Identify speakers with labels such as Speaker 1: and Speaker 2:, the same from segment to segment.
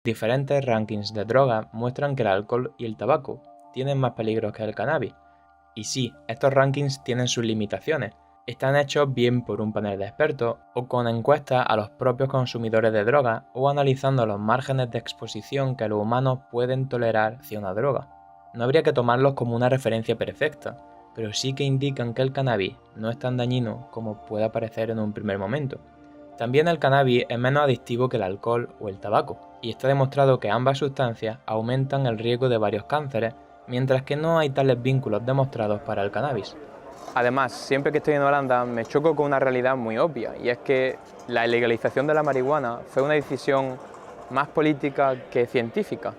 Speaker 1: Diferentes rankings de drogas muestran que el alcohol y el tabaco tienen más peligros que el cannabis. Y sí, estos rankings tienen sus limitaciones. Están hechos bien por un panel de expertos o con encuestas a los propios consumidores de drogas o analizando los márgenes de exposición que los humanos pueden tolerar hacia una droga. No habría que tomarlos como una referencia perfecta, pero sí que indican que el cannabis no es tan dañino como pueda parecer en un primer momento. También el cannabis es menos adictivo que el alcohol o el tabaco, y está demostrado que ambas sustancias aumentan el riesgo de varios cánceres, mientras que no hay tales vínculos demostrados para el cannabis. Además, siempre que estoy en Holanda me choco con una realidad muy obvia, y es que la legalización de la marihuana fue una decisión más política que científica.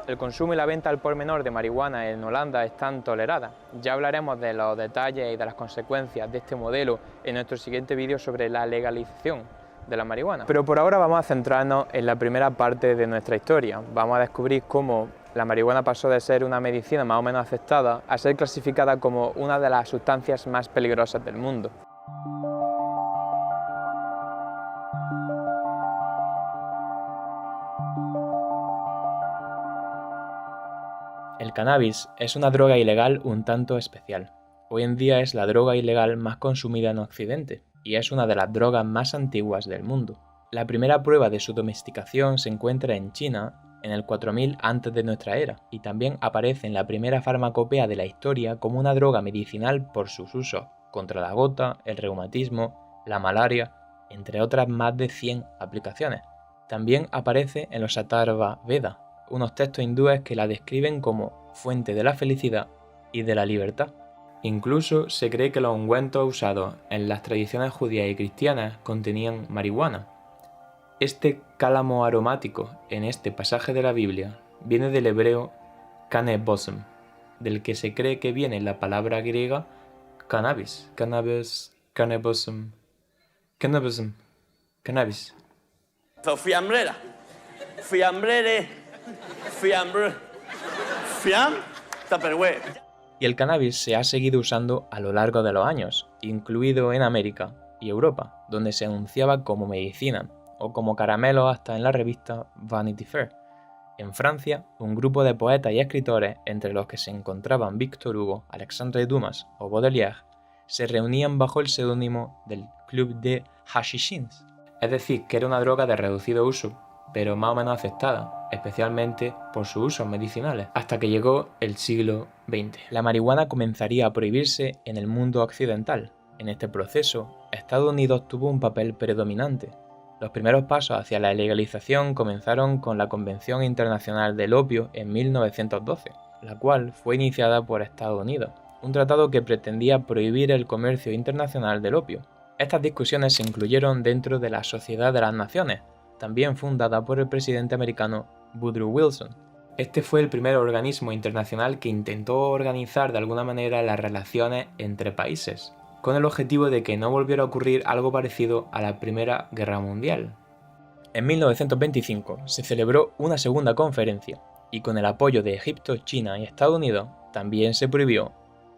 Speaker 1: El consumo y la venta al por menor de marihuana en Holanda están toleradas. Ya hablaremos de los detalles y de las consecuencias de este modelo en nuestro siguiente vídeo sobre la legalización de la marihuana. Pero por ahora vamos a centrarnos en la primera parte de nuestra historia. Vamos a descubrir cómo la marihuana pasó de ser una medicina más o menos aceptada a ser clasificada como una de las sustancias más peligrosas del mundo. El cannabis es una droga ilegal un tanto especial. Hoy en día es la droga ilegal más consumida en Occidente y es una de las drogas más antiguas del mundo. La primera prueba de su domesticación se encuentra en China en el 4000 antes de nuestra era y también aparece en la primera farmacopea de la historia como una droga medicinal por sus usos contra la gota, el reumatismo, la malaria, entre otras más de 100 aplicaciones. También aparece en los Atharva Veda, unos textos hindúes que la describen como fuente de la felicidad y de la libertad. Incluso se cree que los ungüentos usados en las tradiciones judías y cristianas contenían marihuana. Este cálamo aromático en este pasaje de la Biblia viene del hebreo cannabosum, del que se cree que viene la palabra griega cannabis, cannabis, cannabosum, cannabism, cannabis.
Speaker 2: Fiambrera, fiambrere, fiambre, fiam, tupperware.
Speaker 1: Y el cannabis se ha seguido usando a lo largo de los años, incluido en América y Europa, donde se anunciaba como medicina o como caramelo hasta en la revista Vanity Fair. En Francia, un grupo de poetas y escritores, entre los que se encontraban Victor Hugo, Alexandre Dumas o Baudelaire, se reunían bajo el seudónimo del Club des Hachishins, es decir, que era una droga de reducido uso, pero más o menos aceptada, especialmente por sus usos medicinales, hasta que llegó el siglo XX. La marihuana comenzaría a prohibirse en el mundo occidental. En este proceso, Estados Unidos tuvo un papel predominante. Los primeros pasos hacia la legalización comenzaron con la Convención Internacional del Opio en 1912, la cual fue iniciada por Estados Unidos, un tratado que pretendía prohibir el comercio internacional del opio. Estas discusiones se incluyeron dentro de la Sociedad de las Naciones, también fundada por el presidente americano Woodrow Wilson. Este fue el primer organismo internacional que intentó organizar de alguna manera las relaciones entre países, con el objetivo de que no volviera a ocurrir algo parecido a la Primera Guerra Mundial. En 1925 se celebró una segunda conferencia, y con el apoyo de Egipto, China y Estados Unidos, también se prohibió,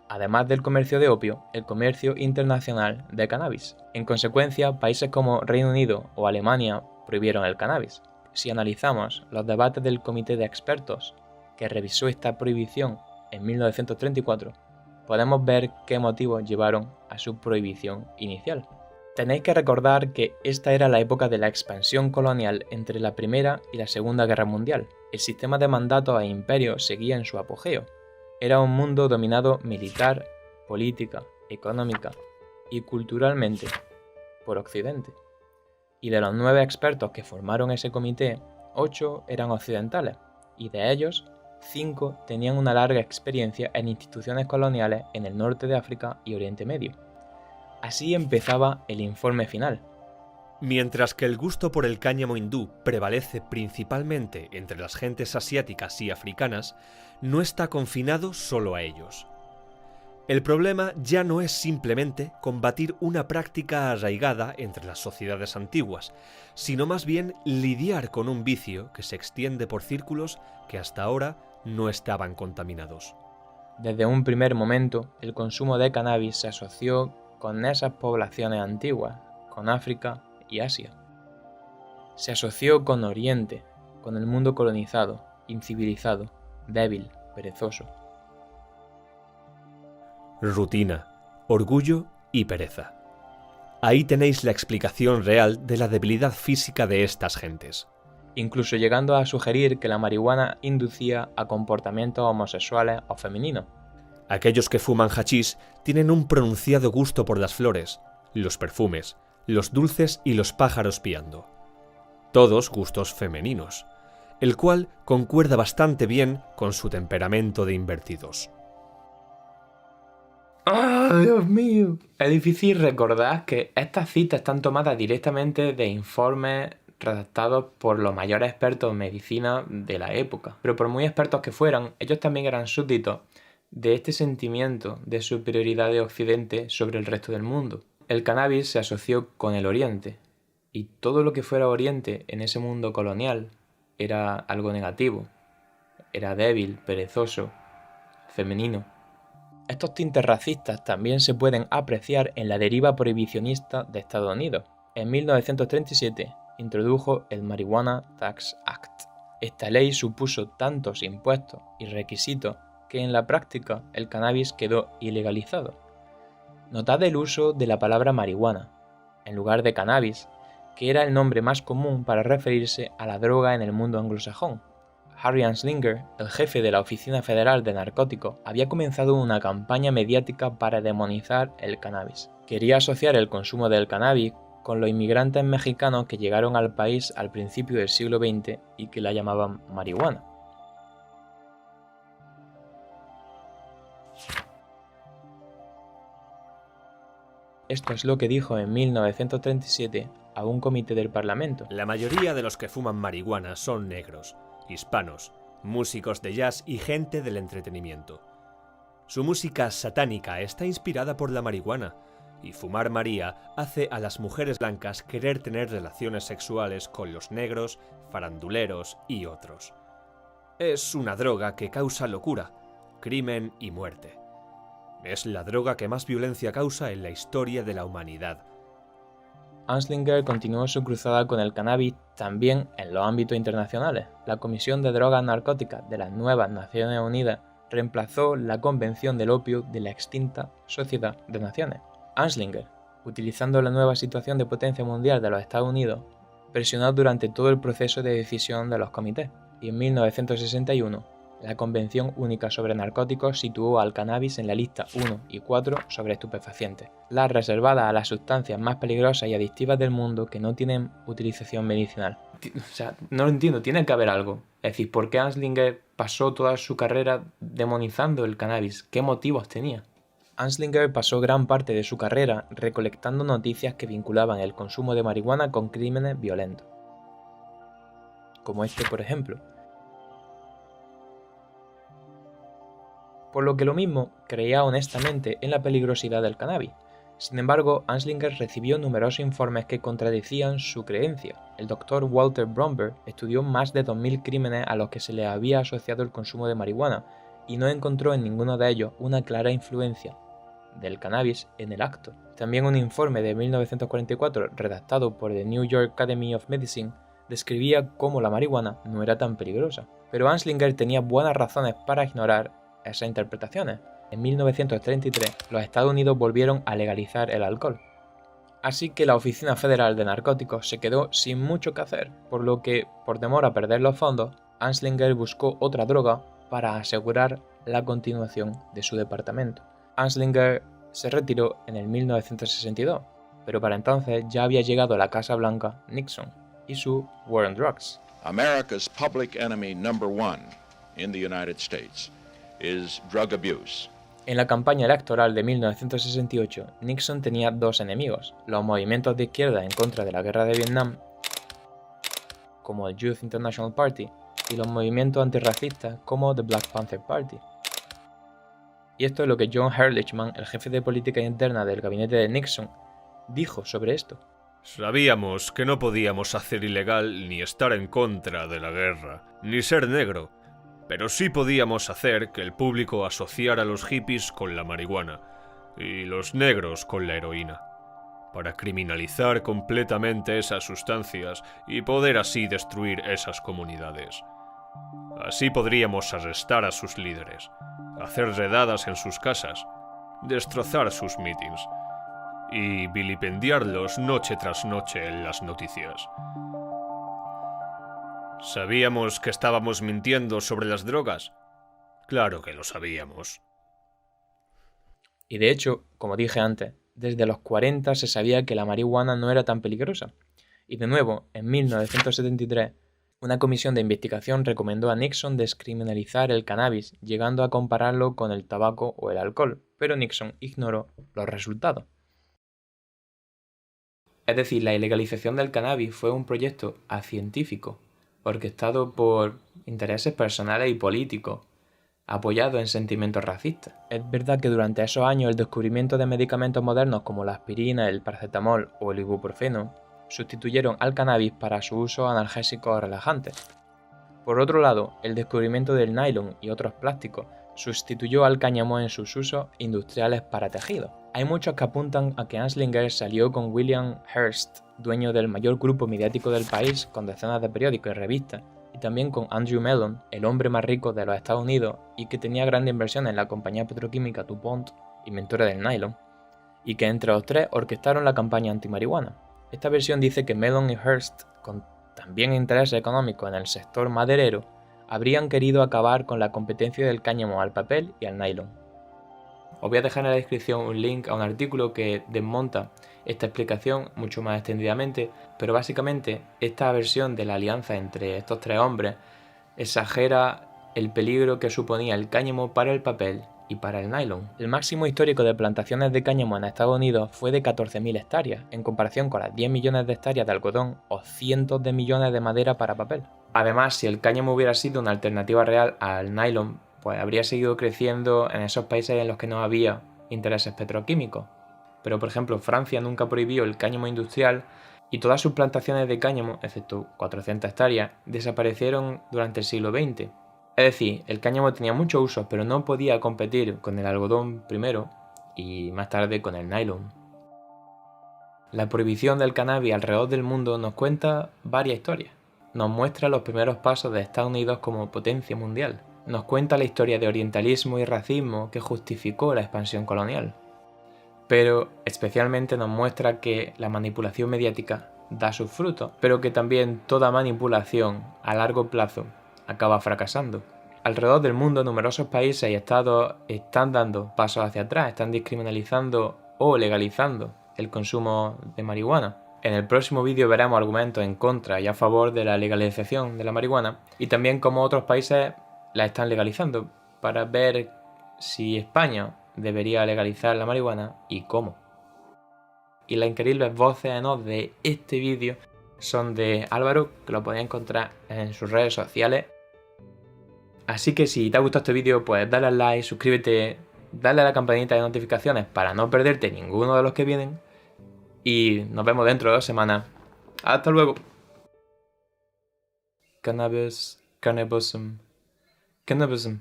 Speaker 1: además del comercio de opio, el comercio internacional de cannabis. En consecuencia, países como Reino Unido o Alemania prohibieron el cannabis. Si analizamos los debates del comité de expertos que revisó esta prohibición en 1934, podemos ver qué motivos llevaron a su prohibición inicial. Tenéis que recordar que esta era la época de la expansión colonial entre la Primera y la Segunda Guerra Mundial. El sistema de mandatos e imperios seguía en su apogeo. Era un mundo dominado militar, política, económica y culturalmente por Occidente. Y de los 9 expertos que formaron ese comité, 8 eran occidentales, y de ellos, 5 tenían una larga experiencia en instituciones coloniales en el norte de África y Oriente Medio. Así empezaba el informe final.
Speaker 3: Mientras que el gusto por el cáñamo hindú prevalece principalmente entre las gentes asiáticas y africanas, no está confinado solo a ellos. El problema ya no es simplemente combatir una práctica arraigada entre las sociedades antiguas, sino más bien lidiar con un vicio que se extiende por círculos que hasta ahora no estaban contaminados.
Speaker 1: Desde un primer momento, el consumo de cannabis se asoció con esas poblaciones antiguas, con África y Asia. Se asoció con Oriente, con el mundo colonizado, incivilizado, débil, perezoso.
Speaker 3: Rutina, orgullo y pereza. Ahí tenéis la explicación real de la debilidad física de estas gentes.
Speaker 1: Incluso llegando a sugerir que la marihuana inducía a comportamientos homosexuales o femeninos.
Speaker 3: Aquellos que fuman hachís tienen un pronunciado gusto por las flores, los perfumes, los dulces y los pájaros piando. Todos gustos femeninos, el cual concuerda bastante bien con su temperamento de invertidos.
Speaker 1: ¡Ah, Dios mío! Es difícil recordar que estas citas están tomadas directamente de informes redactados por los mayores expertos en medicina de la época. Pero por muy expertos que fueran, ellos también eran súbditos de este sentimiento de superioridad de Occidente sobre el resto del mundo. El cannabis se asoció con el Oriente, y todo lo que fuera Oriente en ese mundo colonial era algo negativo. Era débil, perezoso, femenino. Estos tintes racistas también se pueden apreciar en la deriva prohibicionista de Estados Unidos. En 1937 introdujo el Marijuana Tax Act. Esta ley supuso tantos impuestos y requisitos que en la práctica el cannabis quedó ilegalizado. Notad el uso de la palabra marihuana, en lugar de cannabis, que era el nombre más común para referirse a la droga en el mundo anglosajón. Harry Anslinger, el jefe de la Oficina Federal de Narcóticos, había comenzado una campaña mediática para demonizar el cannabis. Quería asociar el consumo del cannabis con los inmigrantes mexicanos que llegaron al país al principio del siglo XX y que la llamaban marihuana. Esto es lo que dijo en 1937 a un comité del Parlamento.
Speaker 3: La mayoría de los que fuman marihuana son negros, hispanos, músicos de jazz y gente del entretenimiento. Su música satánica está inspirada por la marihuana, y fumar María hace a las mujeres blancas querer tener relaciones sexuales con los negros, faranduleros y otros. Es una droga que causa locura, crimen y muerte. Es la droga que más violencia causa en la historia de la humanidad.
Speaker 1: Anslinger continuó su cruzada con el cannabis también en los ámbitos internacionales. La Comisión de Drogas Narcóticas de las nuevas Naciones Unidas reemplazó la Convención del Opio de la extinta Sociedad de Naciones. Anslinger, utilizando la nueva situación de potencia mundial de los Estados Unidos, presionó durante todo el proceso de decisión de los comités, y en 1961 la Convención Única sobre Narcóticos situó al cannabis en la lista 1 y 4 sobre estupefacientes, las reservadas a las sustancias más peligrosas y adictivas del mundo que no tienen utilización medicinal. O sea, no lo entiendo, tiene que haber algo. Es decir, ¿por qué Anslinger pasó toda su carrera demonizando el cannabis? ¿Qué motivos tenía? Anslinger pasó gran parte de su carrera recolectando noticias que vinculaban el consumo de marihuana con crímenes violentos. Como este, por ejemplo. Por lo que lo mismo creía honestamente en la peligrosidad del cannabis. Sin embargo, Anslinger recibió numerosos informes que contradecían su creencia. El Dr. Walter Bromberg estudió más de 2000 crímenes a los que se le había asociado el consumo de marihuana y no encontró en ninguno de ellos una clara influencia del cannabis en el acto. También un informe de 1944 redactado por The New York Academy of Medicine describía cómo la marihuana no era tan peligrosa. Pero Anslinger tenía buenas razones para ignorar esas interpretaciones. En 1933, los Estados Unidos volvieron a legalizar el alcohol. Así que la Oficina Federal de Narcóticos se quedó sin mucho que hacer, por lo que, por temor a perder los fondos, Anslinger buscó otra droga para asegurar la continuación de su departamento. Anslinger se retiró en el 1962, pero para entonces ya había llegado a la Casa Blanca Nixon y su War on Drugs.
Speaker 4: America's public enemy number one in the United States is drug abuse.
Speaker 1: En la campaña electoral de 1968, Nixon tenía dos enemigos, los movimientos de izquierda en contra de la guerra de Vietnam, como el Youth International Party, y los movimientos antirracistas como the Black Panther Party. Y esto es lo que John Ehrlichman, el jefe de política interna del gabinete de Nixon, dijo sobre esto.
Speaker 3: Sabíamos que no podíamos hacer ilegal ni estar en contra de la guerra, ni ser negro, pero sí podíamos hacer que el público asociara a los hippies con la marihuana y los negros con la heroína. para criminalizar completamente esas sustancias y poder así destruir esas comunidades. Así podríamos arrestar a sus líderes, hacer redadas en sus casas, destrozar sus mítines y vilipendiarlos noche tras noche en las noticias. ¿Sabíamos que estábamos mintiendo sobre las drogas? Claro que lo sabíamos.
Speaker 1: Y de hecho, como dije antes, desde los 40 se sabía que la marihuana no era tan peligrosa. Y de nuevo, en 1973, una comisión de investigación recomendó a Nixon descriminalizar el cannabis, llegando a compararlo con el tabaco o el alcohol, pero Nixon ignoró los resultados. Es decir, la ilegalización del cannabis fue un proyecto acientífico, orquestado por intereses personales y políticos, apoyado en sentimientos racistas. Es verdad que durante esos años el descubrimiento de medicamentos modernos como la aspirina, el paracetamol o el ibuprofeno sustituyeron al cannabis para su uso analgésico o relajante. Por otro lado, el descubrimiento del nylon y otros plásticos sustituyó al cáñamo en sus usos industriales para tejidos. Hay muchos que apuntan a que Anslinger salió con William Hearst, dueño del mayor grupo mediático del país con decenas de periódicos y revistas, y también con Andrew Mellon, el hombre más rico de los Estados Unidos y que tenía grandes inversiones en la compañía petroquímica DuPont, inventora del nylon, y que entre los tres orquestaron la campaña antimarihuana. Esta versión dice que Mellon y Hearst, con también intereses económicos en el sector maderero, habrían querido acabar con la competencia del cáñamo al papel y al nylon. Os voy a dejar en la descripción un link a un artículo que desmonta esta explicación mucho más extendidamente, pero básicamente esta versión de la alianza entre estos tres hombres exagera el peligro que suponía el cáñamo para el papel y para el nylon. El máximo histórico de plantaciones de cáñamo en Estados Unidos fue de 14.000 hectáreas, en comparación con las 10 millones de hectáreas de algodón o cientos de millones de madera para papel. Además, si el cáñamo hubiera sido una alternativa real al nylon, pues habría seguido creciendo en esos países en los que no había intereses petroquímicos. Pero por ejemplo, Francia nunca prohibió el cáñamo industrial y todas sus plantaciones de cáñamo, excepto 400 hectáreas, desaparecieron durante el siglo XX. Es decir, el cáñamo tenía muchos usos, pero no podía competir con el algodón primero y más tarde con el nylon. La prohibición del cannabis alrededor del mundo nos cuenta varias historias. Nos muestra los primeros pasos de Estados Unidos como potencia mundial. Nos cuenta la historia de orientalismo y racismo que justificó la expansión colonial. Pero especialmente nos muestra que la manipulación mediática da sus frutos, pero que también toda manipulación a largo plazo acaba fracasando. Alrededor del mundo, numerosos países y estados están dando pasos hacia atrás, están descriminalizando o legalizando el consumo de marihuana. En el próximo vídeo veremos argumentos en contra y a favor de la legalización de la marihuana y también cómo otros países la están legalizando para ver si España debería legalizar la marihuana y cómo. Y las increíbles voces en off de este vídeo son de Álvaro, que lo podéis encontrar en sus redes sociales. Así que si te ha gustado este vídeo, pues dale al like, suscríbete, dale a la campanita de notificaciones para no perderte ninguno de los que vienen. Y nos vemos dentro de 2 semanas. ¡Hasta luego! Cannabis, cannabism, cannabism,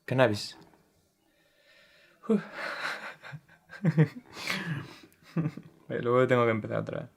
Speaker 1: cannabis. Luego tengo que empezar otra vez.